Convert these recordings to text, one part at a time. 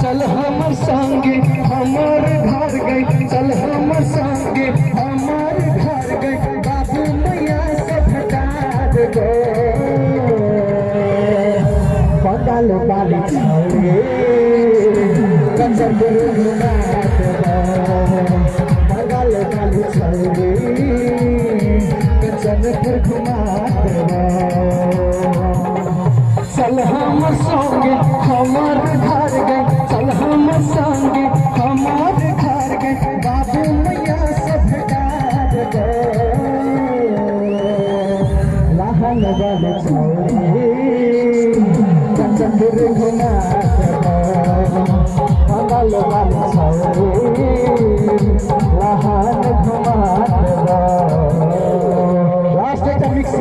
चल हमर संगे हमर घर गई, चल हमर संगे हमर घर गई, बाबू मैया से भटा दे बंगाल वाली छौड़ी कंचन घुमा बंगाल वाली छौड़ी कंचन घुमा चल हमर संगे हमर घर गई, चल हमर संगे हमर घर गई, बाबू मैया से भटा दे लहन वाले छौड़ी कंचन घुमा बंगाल वाली छौड़ी लहन घुमा लास्ट एक मिक्स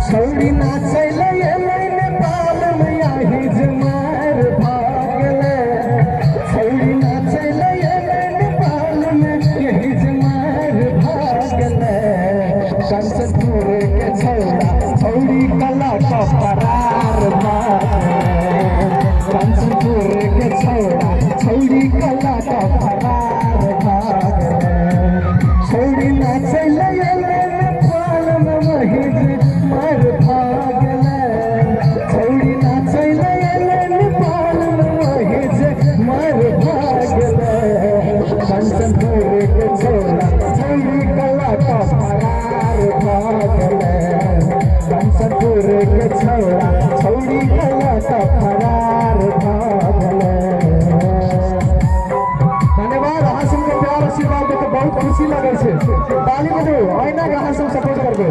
छौड़ी नाचल नेपाल में आही जमार भागल, छौड़ी नाचल नेपाल में यही जमार भागल, कंचनपुर के छौड़ा छौड़ी कला का फरार भागल, कंचनपुर के छौड़ा छौड़ी कला का फरार भागल, छौड़ी नाचल नेपाल में वही जमार भागल, छौड़ी नाचल नेपाल में वही जमार भागल, कंचनपुर के छौड़ा छौड़ी कला का फरार भागल, कंचनपुर के छौड़ा छौड़ी कला का फरार भागल। धन्यवाद। अहाँ सबके प्यार आशीर्वाद देके बहुत खुशी लगे छै। ताली बजाओ, अहिना के अहाँ सब सपोर्ट करबै।